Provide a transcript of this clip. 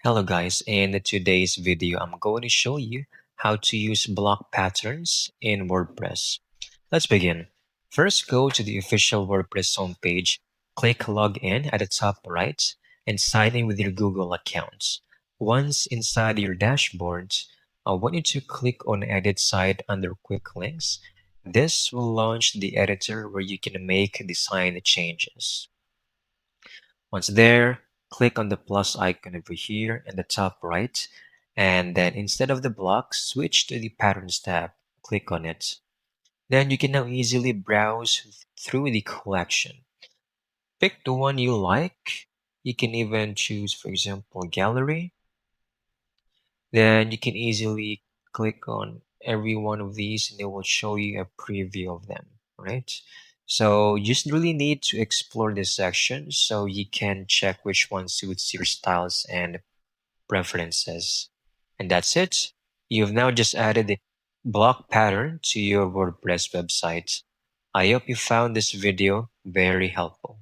Hello guys, in today's video I'm going to show you how to use block patterns in WordPress. Let's begin. First go to the official WordPress homepage, click login at the top right, and sign in with your Google accounts. Once inside your dashboard, I want you to click on edit site under quick links. This will launch the editor where you can make design changes. Once there, click on the plus icon over here in the top right, and then instead of the block, switch to the Patterns tab. Click on it. Then you can now easily browse through the collection. Pick the one you like. You can even choose, for example, gallery. Then you can easily click on every one of these and it will show you a preview of them, right? So you just really need to explore this section so you can check which one suits your styles and preferences. And that's it. You've now just added a block pattern to your WordPress website. I hope you found this video very helpful.